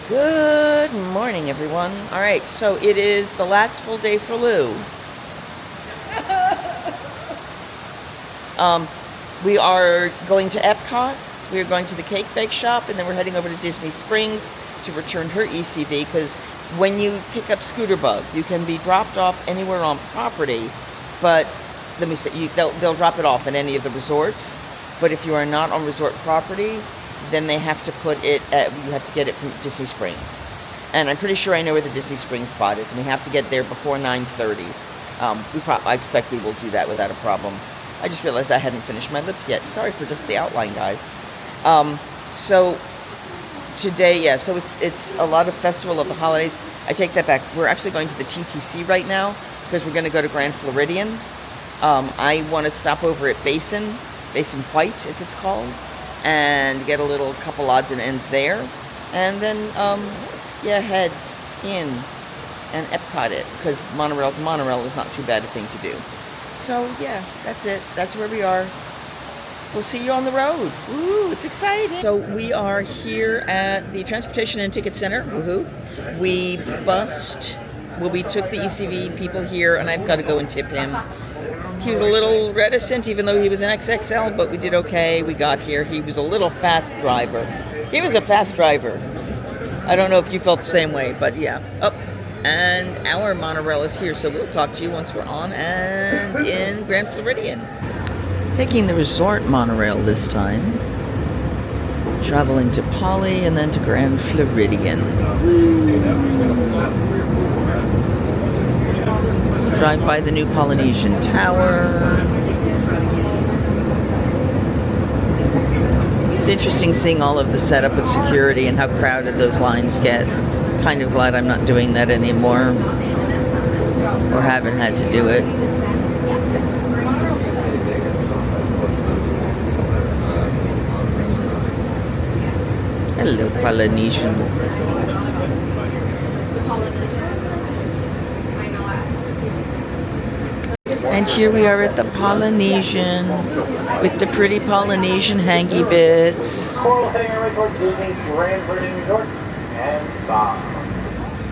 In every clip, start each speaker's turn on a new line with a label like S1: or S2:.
S1: Good morning, everyone. All right, so it is the last full day for Lu. We are going to Epcot. We are going to the cake bake shop, and then we're heading over to Disney Springs to return her ECV, because when you pick up Scooter Bug, you can be dropped off anywhere on property, but let me say, they'll drop it off at any of the resorts. But if you are not on resort property, then they have to put it at, you have to get it from Disney Springs. And I'm pretty sure I know where the Disney Springs spot is, and we have to get there before 9:30. I expect we will do that without a problem. I just realized I hadn't finished my lips yet. Sorry for just the outline, guys. So today, yeah, so it's a lot of Festival of the Holidays. I take that back. We're actually going to the TTC right now because we're going to go to Grand Floridian. I want to stop over at Basin White, as it's called, and get a little couple odds and ends there, and then head in and Epcot it, because monorail to monorail is not too bad a thing to do. So yeah, that's it. That's where we are. We'll see you on the road. Woo, it's exciting. So we are here at the Transportation and Ticket Center. Woohoo! We took the ECV people here, and I've got to go and tip him. He was a little reticent, even though he was an XXL, but we did okay. We got here. He was a little fast driver. He was a fast driver. I don't know if you felt the same way, but yeah. And our monorail is here, so we'll talk to you once we're on and in Grand Floridian. Taking the resort monorail this time. Traveling to Poly and then to Grand Floridian. Drive by the new Polynesian Tower. It's interesting seeing all of the setup with security and how crowded those lines get. Kind of glad I'm not doing that anymore, or haven't had to do it. Hello, Polynesian. And here we are at the Polynesian with the pretty Polynesian hangy bits.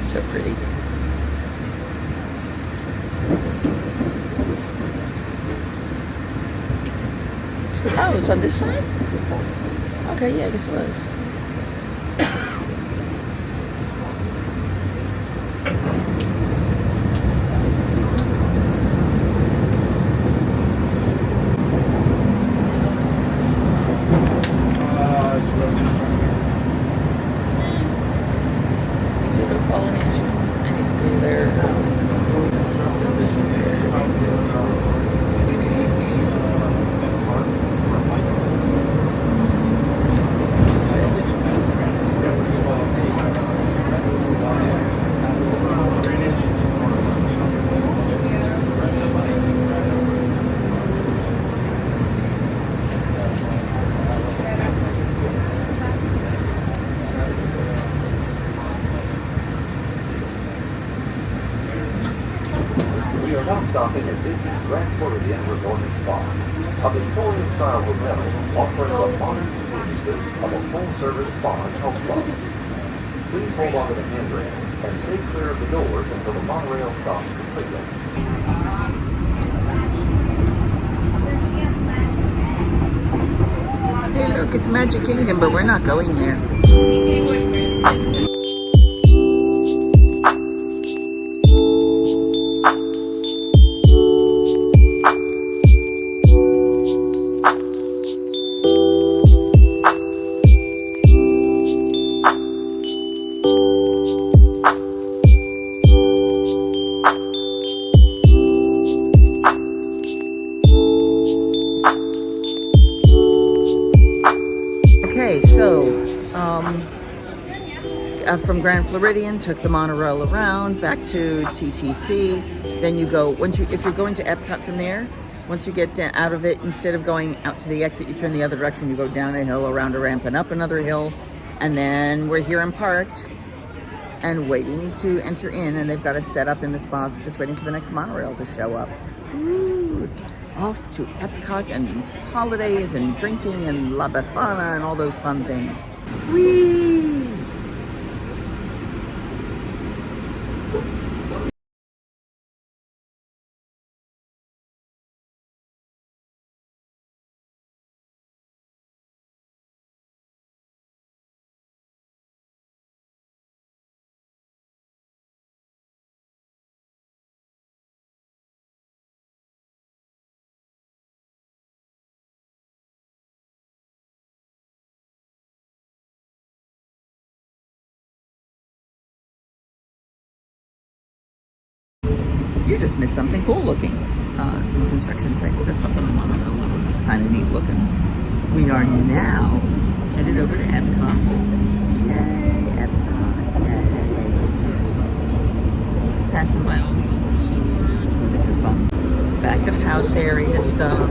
S1: So pretty. Oh, it's on this side? Okay, yeah, I guess it was.
S2: Stopping at Disney's Grand Floridian Resort and Spa, a Victorian-style hotel offering a modern suite of a full-service spa and health club. Please hold on to the handrail and stay clear of the doors until the monorail stops completely.
S1: Hey, look, it's Magic Kingdom, but we're not going there. From Grand Floridian, took the monorail around back to TTC. Then you go, if you're going to Epcot from there, once you get out of it, instead of going out to the exit, you turn the other direction. You go down a hill, around a ramp, and up another hill, and then we're here and parked and waiting to enter in. And they've got us set up in the spots, just waiting for the next monorail to show up. Ooh, off to Epcot and holidays and drinking and La Befana and all those fun things. Whee! You just missed something cool looking. Some construction site just up on the monorail level. It's kind of neat looking. We are now headed over to Epcot. Yay, Epcot, yay. Passing by all the old resorts. Oh, this is fun. Back of house area stuff.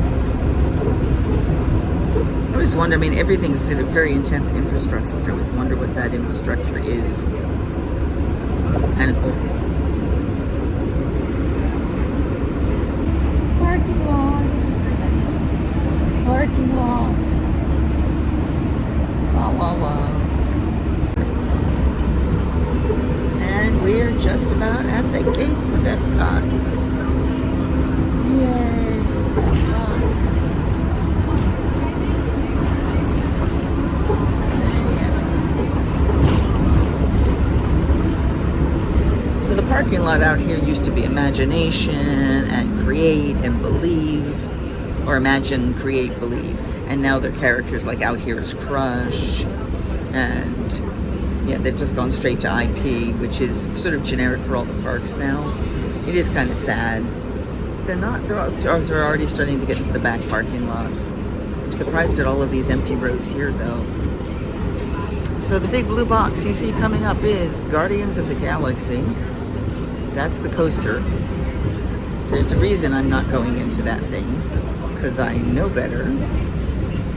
S1: I always wonder, I mean, everything's in a very intense infrastructure, which I always wonder what that infrastructure is. Kind of cool. Parking lot. Parking lot. La la la. And we're just about at the gates of Epcot. Yay. Epcot. So the parking lot out here used to be Imagination and Create and Believe, or Imagine, Create, Believe, and now their characters, like out here is Crush, and yeah, they've just gone straight to IP, which is sort of generic for all the parks now. It is kind of sad. They're already starting to get into the back parking lots. I'm surprised at all of these empty rows here, though. So the big blue box you see coming up is Guardians of the Galaxy. That's the coaster. There's a reason I'm not going into that thing, because I know better.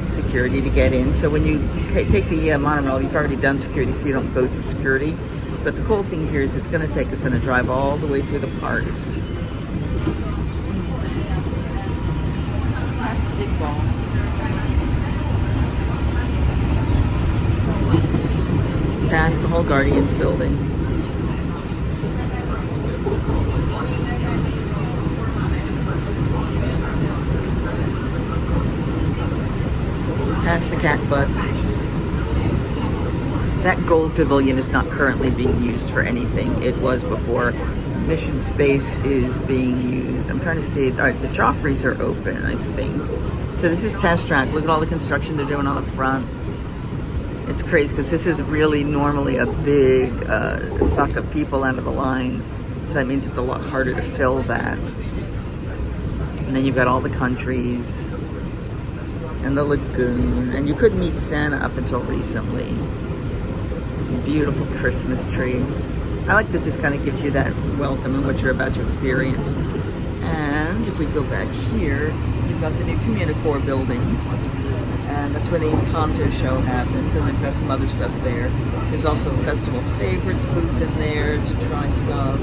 S1: Security to get in. So when you take the monorail, you've already done security, so you don't go through security. But the cool thing here is it's going to take us on a drive all the way through the parks. Past the big ball. Past the whole Guardians building. Past the cat butt. That gold pavilion is not currently being used for anything. It was before. Mission space is being used. I'm trying to see. All right, the Joffreys are open, I think. So this is Test Track. Look at all the construction they're doing on the front. It's crazy because this is really normally a big suck of people out of the lines. So that means it's a lot harder to fill that. And then you've got all the countries and the lagoon. And you could meet Santa up until recently. Beautiful Christmas tree. I like that this kind of gives you that welcome and what you're about to experience. And if we go back here, you've got the new Communicore building. And that's where the Encanto show happens, and they've got some other stuff there. There's also a Festival Favorites booth in there to try stuff.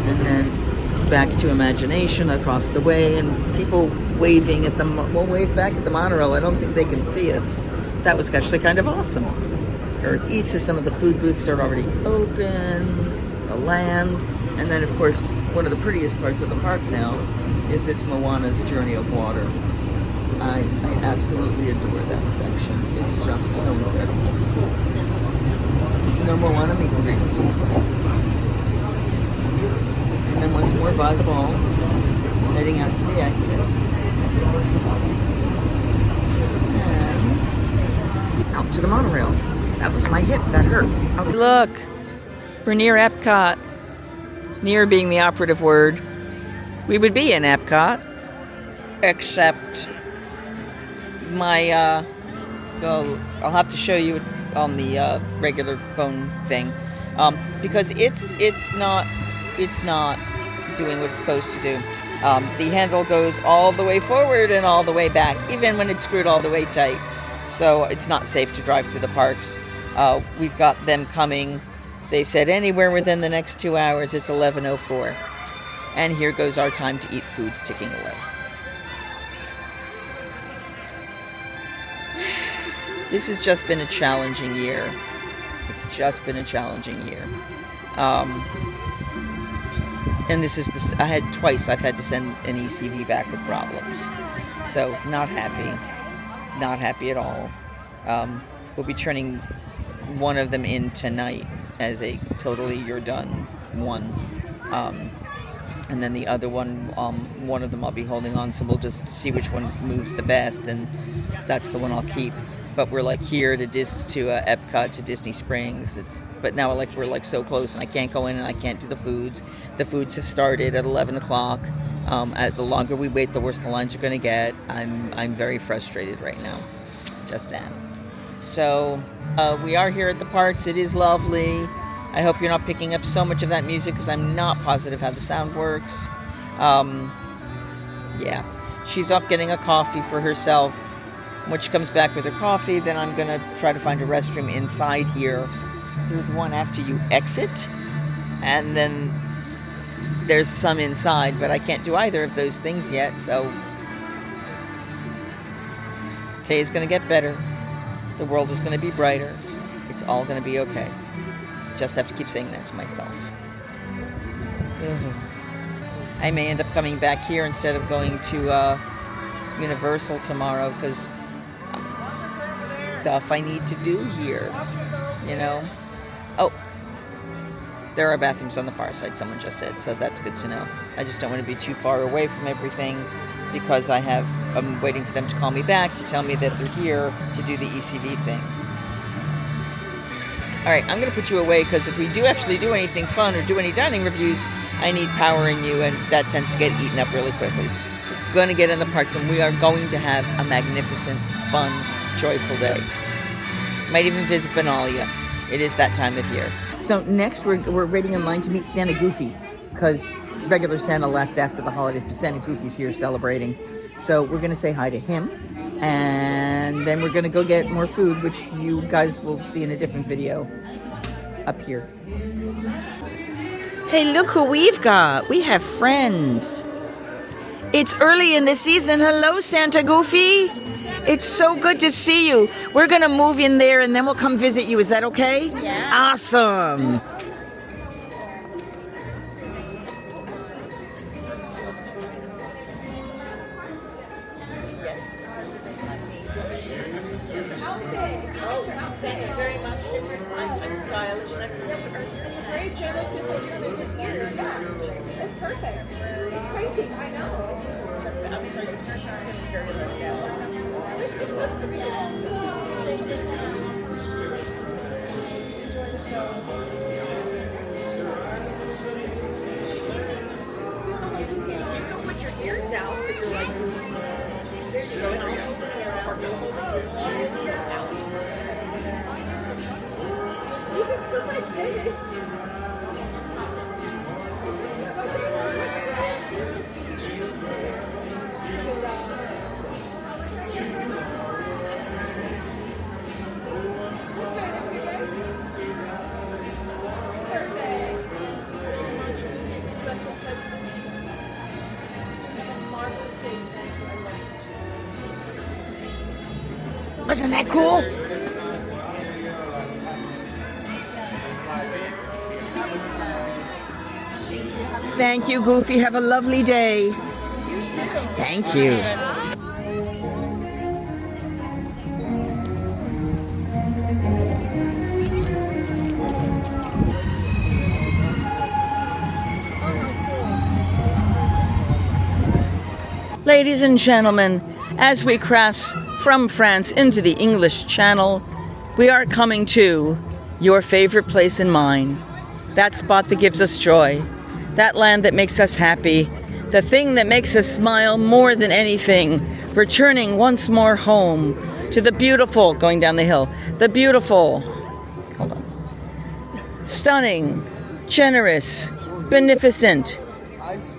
S1: And then back to Imagination across the way, and people waving at them. We'll wave back at the monorail. I don't think they can see us. That was actually kind of awesome. Earth Eats, so some of the food booths are already open. The land. And then, of course, one of the prettiest parts of the park now is this Moana's Journey of Water. I absolutely adore that section. It's just so incredible. No Moana meet and greets this way. And then once more by the ball, heading out to the exit. And out to the monorail. That was my hip. That hurt. Okay. Look, we're near Epcot. Near being the operative word. We would be in Epcot, except my, well, I'll have to show you on the regular phone thing, because it's not doing what it's supposed to do. The handle goes all the way forward and all the way back, even when it's screwed all the way tight. So it's not safe to drive through the parks. We've got them coming. They said anywhere within the next 2 hours. It's 11:04. And here goes our time to eat foods ticking away. This has just been a challenging year. It's just been a challenging year. And this is I've had to send an ECV back with problems. So not happy. Not happy at all. We'll be turning one of them in tonight as a totally you're done one. And then the other one of them I'll be holding on, so we'll just see which one moves the best, and that's the one I'll keep. but we're like here to Epcot, to Disney Springs. But now like we're like so close, and I can't go in and I can't do the foods. The foods have started at 11 o'clock. The longer we wait, the worse the lines are going to get. I'm very frustrated right now. Just am. So we are here at the parks. It is lovely. I hope you're not picking up so much of that music because I'm not positive how the sound works. Yeah, she's off getting a coffee for herself. When she comes back with her coffee, then I'm going to try to find a restroom inside here. There's one after you exit, and then there's some inside, but I can't do either of those things yet, so Kay's going to get better. The world is going to be brighter. It's all going to be okay. Just have to keep saying that to myself. Ugh. I may end up coming back here instead of going to Universal tomorrow because stuff I need to do here, you know. Oh, there are bathrooms on the far side, someone just said, so that's good to know. I just don't want to be too far away from everything because I'm waiting for them to call me back to tell me that they're here to do the ECV thing. All right, I'm going to put you away because if we do actually do anything fun or do any dining reviews, I need power in you, and that tends to get eaten up really quickly. We're going to get in the parks, and we are going to have a magnificent, fun, joyful day. Might even visit Benalia. It is that time of year. So next, we're waiting in line to meet Santa Goofy because regular Santa left after the holidays, but Santa Goofy's here celebrating. So we're going to say hi to him, and then we're going to go get more food, which you guys will see in a different video up here. Hey, look who we've got. We have friends. It's early in the season. Hello, Santa Goofy. It's so good to see you. We're going to move in there and then we'll come visit you. Is that okay?
S3: Yeah.
S1: Awesome. Thank you very much. I'm stylish.
S3: Great, they look just like you. Just weird. Yeah, it's perfect. It's crazy. I know.
S1: I'm sorry.
S3: Enjoy the show.
S1: You can put your ears out so you're like, there you go. And I'll hold the camera or go hold your ears out.
S3: You can put like this. Good job. Look right at me, guys. Perfect.
S1: Such a pleasure. Have a marvelous day. Thank you. I love you. Wasn't that cool? Thank you, Goofy. Have a lovely day.
S3: You too.
S1: Thank you. Ladies and gentlemen, as we cross from France into the English Channel, we are coming to your favorite place and mine. That spot that gives us joy. That land that makes us happy. The thing that makes us smile more than anything. Returning once more home to the beautiful, going down the hill, the beautiful, hold on, stunning, generous, beneficent,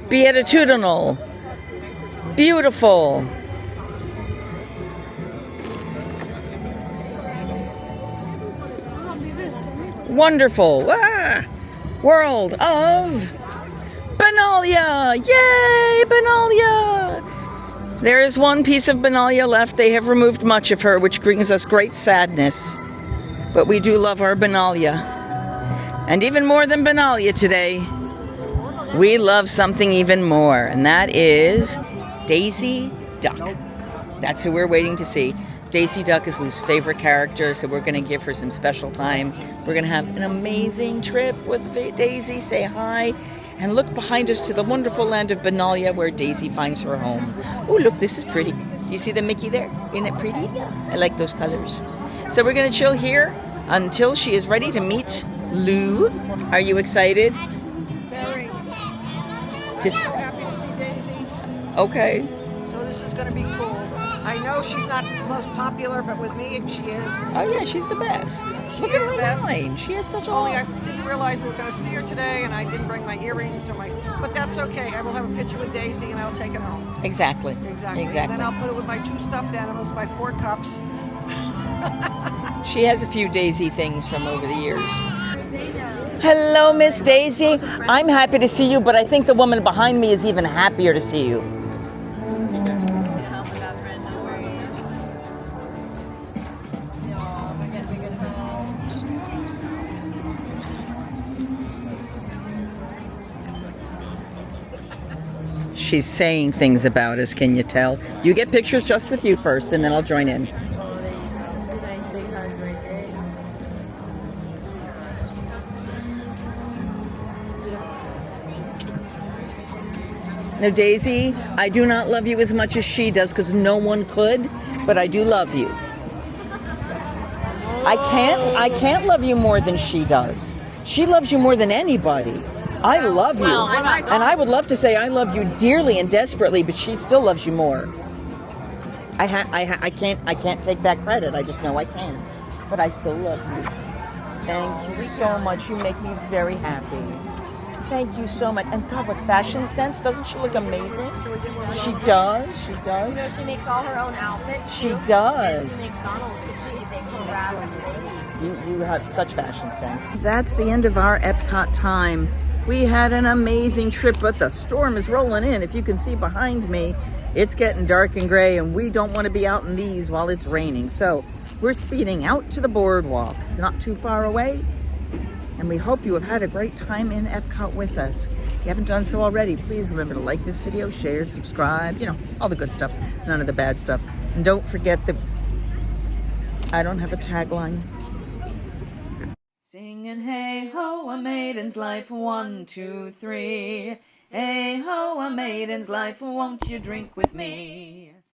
S1: beatitudinal, beautiful, wonderful world of Benalia! Yay, Benalia! There is one piece of Benalia left. They have removed much of her, which brings us great sadness. But we do love our Benalia. And even more than Benalia today, we love something even more, and that is Daisy Duck. That's who we're waiting to see. Daisy Duck is Lu's favorite character, so we're going to give her some special time. We're going to have an amazing trip with Daisy. Say hi. And look behind us to the wonderful land of Benalia where Daisy finds her home. Oh, look, this is pretty. Do you see the Mickey there? Isn't it pretty? I like those colors. So we're going to chill here until she is ready to meet Lu. Are you excited?
S4: Very.
S1: Just
S4: So happy to see Daisy.
S1: okay.
S4: So this is going to be cool. I know she's not the most popular, but with me she is.
S1: Oh yeah, she's the best. Look
S4: is
S1: at her
S4: the best.
S1: line. She has such
S4: Only I
S1: a.
S4: didn't realize we were going to see her today, and I didn't bring my earrings or my. But that's okay. I will have a picture with Daisy, and I'll take it home.
S1: Exactly.
S4: Exactly.
S1: Exactly.
S4: Then I'll put it with my 2 stuffed animals, my 4 cups.
S1: She has a few Daisy things from over the years. Hello, Miss Daisy. I'm happy to see you, but I think the woman behind me is even happier to see you. She's saying things about us, can you tell? You get pictures just with you first, and then I'll join in.
S5: Oh, there you go. Nice big hugs right there.
S1: Now, Daisy, I do not love you as much as she does because no one could, but I do love you. I can't love you more than she does. She loves you more than anybody. I love you. And I would love to say I love you dearly and desperately, but she still loves you more. I can't take that credit. I just know I can. But I still love you. Thank you so much. You make me very happy. Thank you so much. And God, what fashion sense. Doesn't she look amazing? She does. She does.
S5: You know, she makes all her own outfits.
S1: She
S5: too.
S1: does.
S5: And she makes Donald's because she is a harassed lady.
S1: You have such fashion sense. That's the end of our Epcot time. We had an amazing trip, but the storm is rolling in. If you can see behind me, it's getting dark and gray, and we don't want to be out in these while it's raining. So we're speeding out to the boardwalk. It's not too far away, and we hope you have had a great time in Epcot with us. If you haven't done so already, please remember to like this video, share, subscribe, you know, all the good stuff, none of the bad stuff. And don't forget that I don't have a tagline. Singing hey ho, a maiden's life, 1, 2, 3. Hey ho, a maiden's life, won't you drink with me?